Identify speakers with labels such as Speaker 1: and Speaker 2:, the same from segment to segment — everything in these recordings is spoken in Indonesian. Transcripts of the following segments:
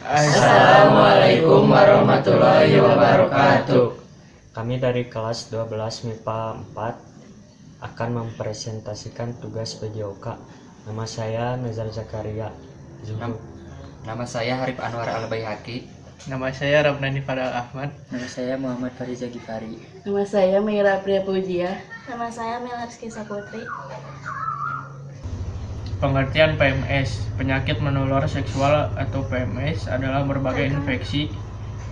Speaker 1: Assalamualaikum warahmatullahi wabarakatuh.
Speaker 2: Kami dari kelas 12 MIPA 4 akan mempresentasikan tugas PJOK. Nama saya Nazar Zakaria Zuhur.
Speaker 1: Nama saya Harif Anwar Al-Baihaqi.
Speaker 3: Nama saya Ramdhani Fadal Ahmad.
Speaker 4: Nama saya Muhammad Fariza Gifari.
Speaker 5: Nama saya Meira Priya Pujiah.
Speaker 6: Nama saya Melarski Saputri.
Speaker 3: Pengertian PMS, penyakit menular seksual atau PMS adalah berbagai infeksi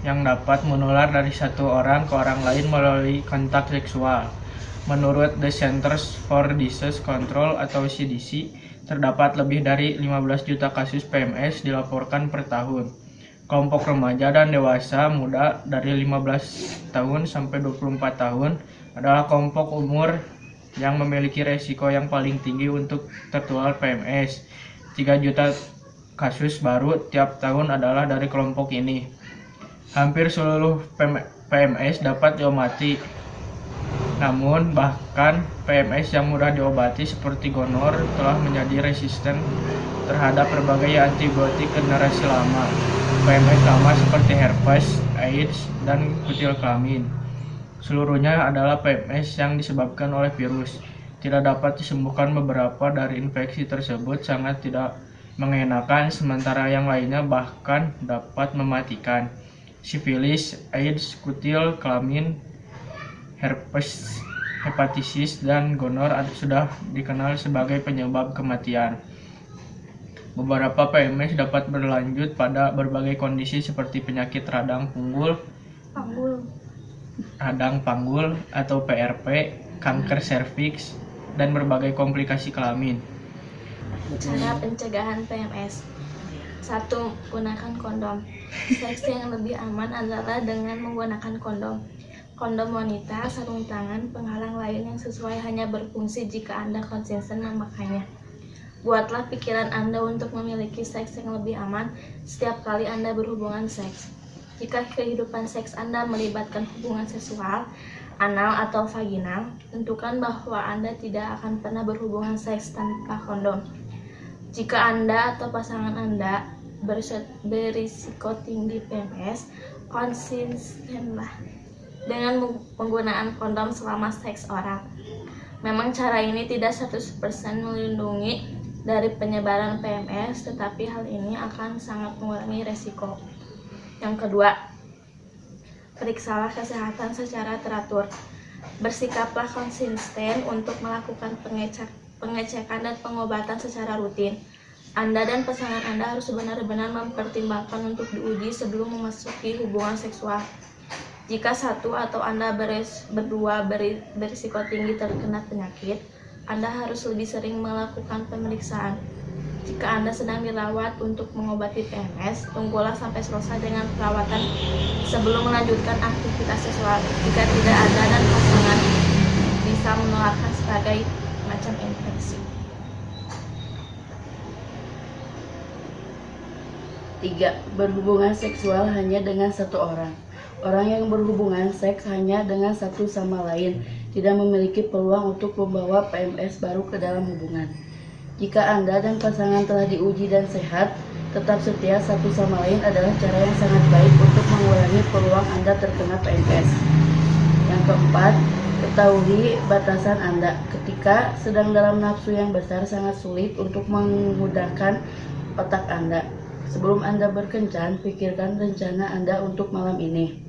Speaker 3: yang dapat menular dari satu orang ke orang lain melalui kontak seksual. Menurut The Centers for Disease Control atau CDC, terdapat lebih dari 15 juta kasus PMS dilaporkan per tahun. Kelompok remaja dan dewasa muda dari 15 tahun sampai 24 tahun adalah kelompok umur yang memiliki resiko yang paling tinggi untuk tertular PMS. 3 juta kasus baru tiap tahun adalah dari kelompok ini. Hampir seluruh PMS dapat diobati. Namun bahkan PMS yang mudah diobati seperti gonor telah menjadi resisten terhadap berbagai antibiotik generasi lama. PMS lama seperti herpes, AIDS, dan kutil kelamin. Seluruhnya adalah PMS yang disebabkan oleh virus. Tidak dapat disembuhkan beberapa dari infeksi tersebut sangat tidak mengenakan, sementara yang lainnya bahkan dapat mematikan. Sifilis, AIDS, kutil kelamin, herpes, hepatitis, dan gonor sudah dikenal sebagai penyebab kematian. Beberapa PMS dapat berlanjut pada berbagai kondisi seperti penyakit radang panggul atau PRP, kanker serviks, dan berbagai komplikasi kelamin.
Speaker 6: Cara pencegahan PMS. 1. Gunakan kondom. Seks yang lebih aman adalah dengan menggunakan kondom. Kondom wanita, sarung tangan, penghalang lain yang sesuai hanya berfungsi jika Anda konsisten memakainya. Buatlah pikiran Anda untuk memiliki seks yang lebih aman setiap kali Anda berhubungan seks. Jika kehidupan seks Anda melibatkan hubungan seksual, anal atau vaginal, tentukan bahwa Anda tidak akan pernah berhubungan seks tanpa kondom. Jika Anda atau pasangan Anda berisiko tinggi PMS, konsistenlah dengan penggunaan kondom selama seks oral. Memang cara ini tidak 100% melindungi dari penyebaran PMS, tetapi hal ini akan sangat mengurangi resiko. Yang kedua, periksalah kesehatan secara teratur. Bersikaplah konsisten untuk melakukan pengecekan dan pengobatan secara rutin. Anda dan pasangan Anda harus benar-benar mempertimbangkan untuk diuji sebelum memasuki hubungan seksual. Jika satu atau Anda berdua berisiko tinggi terkena penyakit, Anda harus lebih sering melakukan pemeriksaan. Jika Anda sedang dirawat untuk mengobati PMS, tunggulah sampai selesai dengan perawatan sebelum melanjutkan aktivitas seksual. Jika tidak ada dan pasangan bisa menularkan sebagai macam infeksi.
Speaker 5: 3. Berhubungan seksual hanya dengan satu orang. Orang yang berhubungan seks hanya dengan satu sama lain tidak memiliki peluang untuk membawa PMS baru ke dalam hubungan. Jika Anda dan pasangan telah diuji dan sehat, tetap setia satu sama lain adalah cara yang sangat baik untuk mengurangi peluang Anda terkena PMS. Yang keempat, ketahui batasan Anda. Ketika sedang dalam nafsu yang besar, sangat sulit untuk mengudahkan otak Anda. Sebelum Anda berkencan, pikirkan rencana Anda untuk malam ini.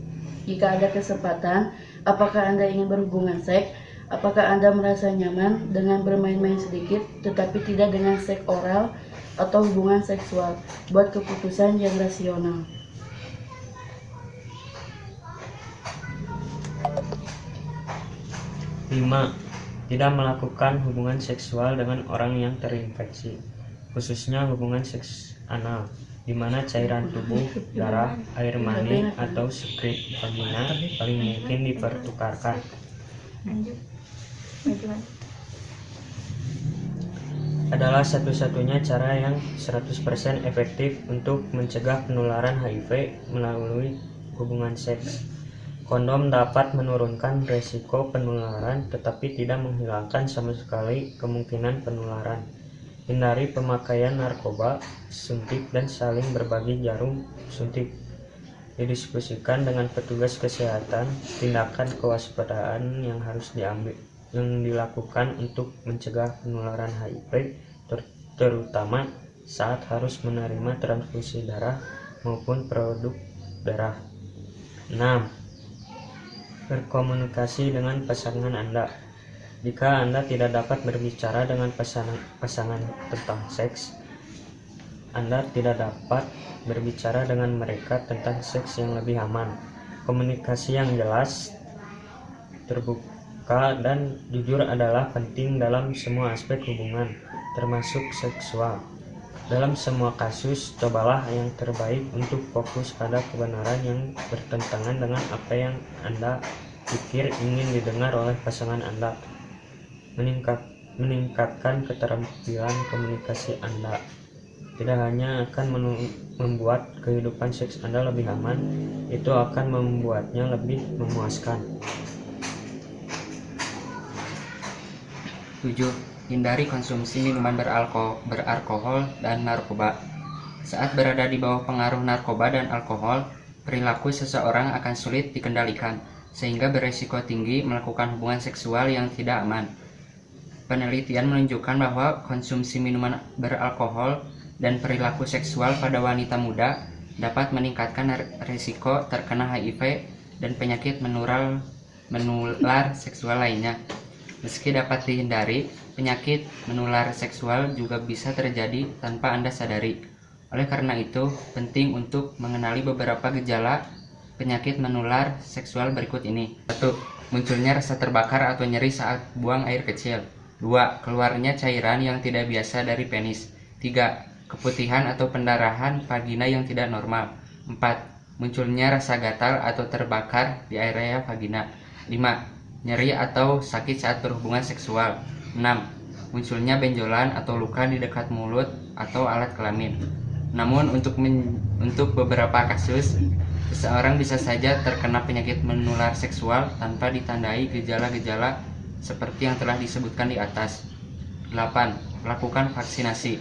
Speaker 5: Jika ada kesempatan, apakah Anda ingin berhubungan seks? Apakah Anda merasa nyaman dengan bermain-main sedikit, tetapi tidak dengan seks oral atau hubungan seksual? Buat keputusan yang rasional.
Speaker 2: Lima, tidak melakukan hubungan seksual dengan orang yang terinfeksi, khususnya hubungan seks anal, di mana cairan tubuh, darah, air mani, atau sekret vagina paling mungkin dipertukarkan. Adalah satu-satunya cara yang 100% efektif untuk mencegah penularan HIV melalui hubungan seks. Kondom dapat menurunkan resiko penularan tetapi tidak menghilangkan sama sekali kemungkinan penularan. Hindari pemakaian narkoba, suntik, dan saling berbagi jarum suntik. Didiskusikan dengan petugas kesehatan tindakan kewaspadaan yang harus dilakukan untuk mencegah penularan HIV, terutama saat harus menerima transfusi darah maupun produk darah. 6. Berkomunikasi dengan pasangan Anda. Jika Anda tidak dapat berbicara dengan pasangan tentang seks, Anda tidak dapat berbicara dengan mereka tentang seks yang lebih aman. Komunikasi yang jelas, terbuka, dan jujur adalah penting dalam semua aspek hubungan, termasuk seksual. Dalam semua kasus, cobalah yang terbaik untuk fokus pada kebenaran yang bertentangan dengan apa yang Anda pikir ingin didengar oleh pasangan Anda. Meningkatkan keterampilan komunikasi Anda tidak hanya akan membuat kehidupan seks Anda lebih aman, itu akan membuatnya lebih memuaskan.
Speaker 1: 7. Hindari konsumsi minuman beralkohol dan narkoba. Saat berada di bawah pengaruh narkoba dan alkohol, perilaku seseorang akan sulit dikendalikan, sehingga beresiko tinggi melakukan hubungan seksual yang tidak aman. Penelitian menunjukkan bahwa konsumsi minuman beralkohol dan perilaku seksual pada wanita muda dapat meningkatkan risiko terkena HIV dan penyakit menular seksual lainnya. Meski dapat dihindari, penyakit menular seksual juga bisa terjadi tanpa Anda sadari. Oleh karena itu, penting untuk mengenali beberapa gejala penyakit menular seksual berikut ini. 1. Munculnya rasa terbakar atau nyeri saat buang air kecil. 2. Keluarnya cairan yang tidak biasa dari penis. 3. Keputihan atau pendarahan vagina yang tidak normal. 4. Munculnya rasa gatal atau terbakar di area vagina. 5. Nyeri atau sakit saat berhubungan seksual. 6. Munculnya benjolan atau luka di dekat mulut atau alat kelamin. Namun untuk beberapa kasus, seseorang bisa saja terkena penyakit menular seksual tanpa ditandai gejala-gejala seperti yang telah disebutkan di atas. 8. Lakukan vaksinasi.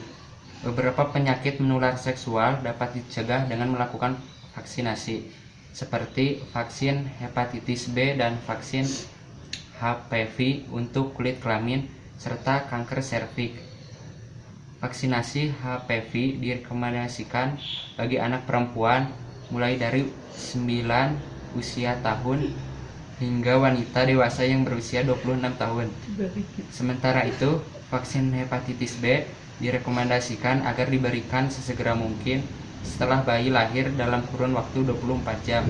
Speaker 1: Beberapa penyakit menular seksual dapat dicegah dengan melakukan vaksinasi, seperti vaksin hepatitis B dan vaksin HPV untuk kulit kelamin, serta kanker serviks. Vaksinasi HPV direkomendasikan bagi anak perempuan mulai dari 9 usia tahun hingga wanita dewasa yang berusia 26 tahun. Sementara itu, vaksin hepatitis B direkomendasikan agar diberikan sesegera mungkin setelah bayi lahir dalam kurun waktu 24 jam.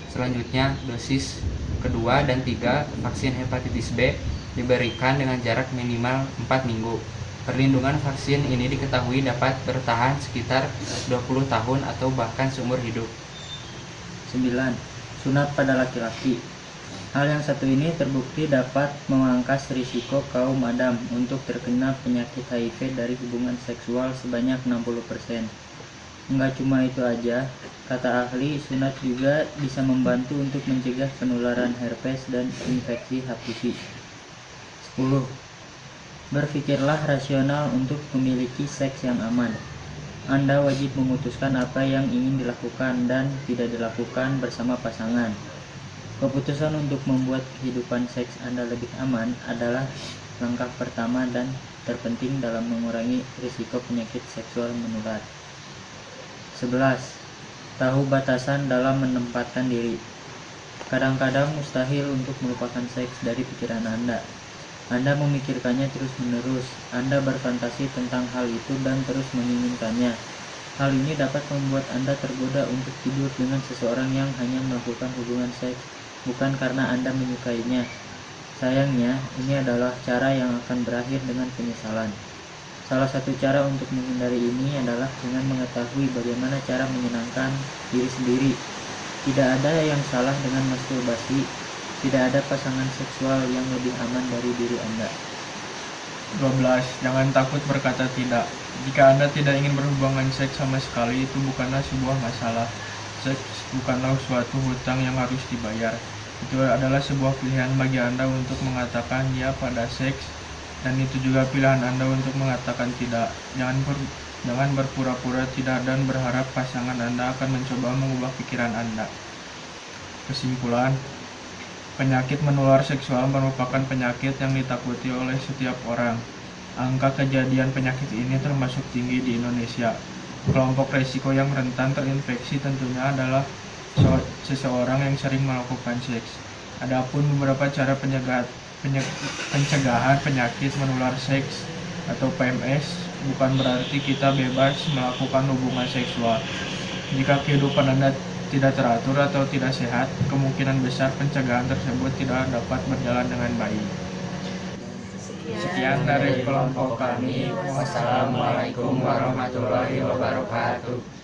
Speaker 1: Selanjutnya, dosis kedua dan 3 vaksin hepatitis B diberikan dengan jarak minimal 4 minggu. Perlindungan vaksin ini diketahui dapat bertahan sekitar 20 tahun atau bahkan seumur hidup.
Speaker 4: 9. Sunat pada laki-laki. Hal yang satu ini terbukti dapat memangkas risiko kaum Adam untuk terkena penyakit HIV dari hubungan seksual sebanyak 60%. Enggak cuma itu aja, kata ahli, sunat juga bisa membantu untuk mencegah penularan herpes dan infeksi HPV. 10. Berpikirlah rasional untuk memiliki seks yang aman. Anda wajib memutuskan apa yang ingin dilakukan dan tidak dilakukan bersama pasangan. Keputusan untuk membuat kehidupan seks Anda lebih aman adalah langkah pertama dan terpenting dalam mengurangi risiko penyakit seksual menular. 11. Tahu batasan dalam menempatkan diri. Kadang-kadang mustahil untuk melupakan seks dari pikiran Anda. Anda memikirkannya terus-menerus. Anda berfantasi tentang hal itu dan terus menginginkannya. Hal ini dapat membuat Anda tergoda untuk tidur dengan seseorang yang hanya melakukan hubungan seks bukan karena Anda menyukainya. Sayangnya, ini adalah cara yang akan berakhir dengan penyesalan. Salah satu cara untuk menghindari ini adalah dengan mengetahui bagaimana cara menyenangkan diri sendiri. Tidak ada yang salah dengan masturbasi. Tidak ada pasangan seksual yang lebih aman dari diri Anda.
Speaker 3: 12. Jangan takut berkata tidak. Jika Anda tidak ingin berhubungan seks sama sekali, itu bukanlah sebuah masalah. Seks bukanlah suatu hutang yang harus dibayar. Itu adalah sebuah pilihan bagi Anda untuk mengatakan ya pada seks Dan itu juga pilihan Anda untuk mengatakan tidak. Jangan berpura-pura tidak dan berharap pasangan Anda akan mencoba mengubah pikiran Anda. Kesimpulan, penyakit menular seksual merupakan penyakit yang ditakuti oleh setiap orang. Angka kejadian penyakit ini termasuk tinggi di Indonesia. Kelompok risiko yang rentan terinfeksi tentunya adalah seseorang yang sering melakukan seks. Adapun beberapa cara pencegahan penyakit menular seks atau PMS bukan berarti kita bebas melakukan hubungan seksual. Jika kehidupan Anda tidak teratur atau tidak sehat, kemungkinan besar pencegahan tersebut tidak dapat berjalan dengan baik. Sekian dari kelompok kami. Wassalamualaikum warahmatullahi wabarakatuh.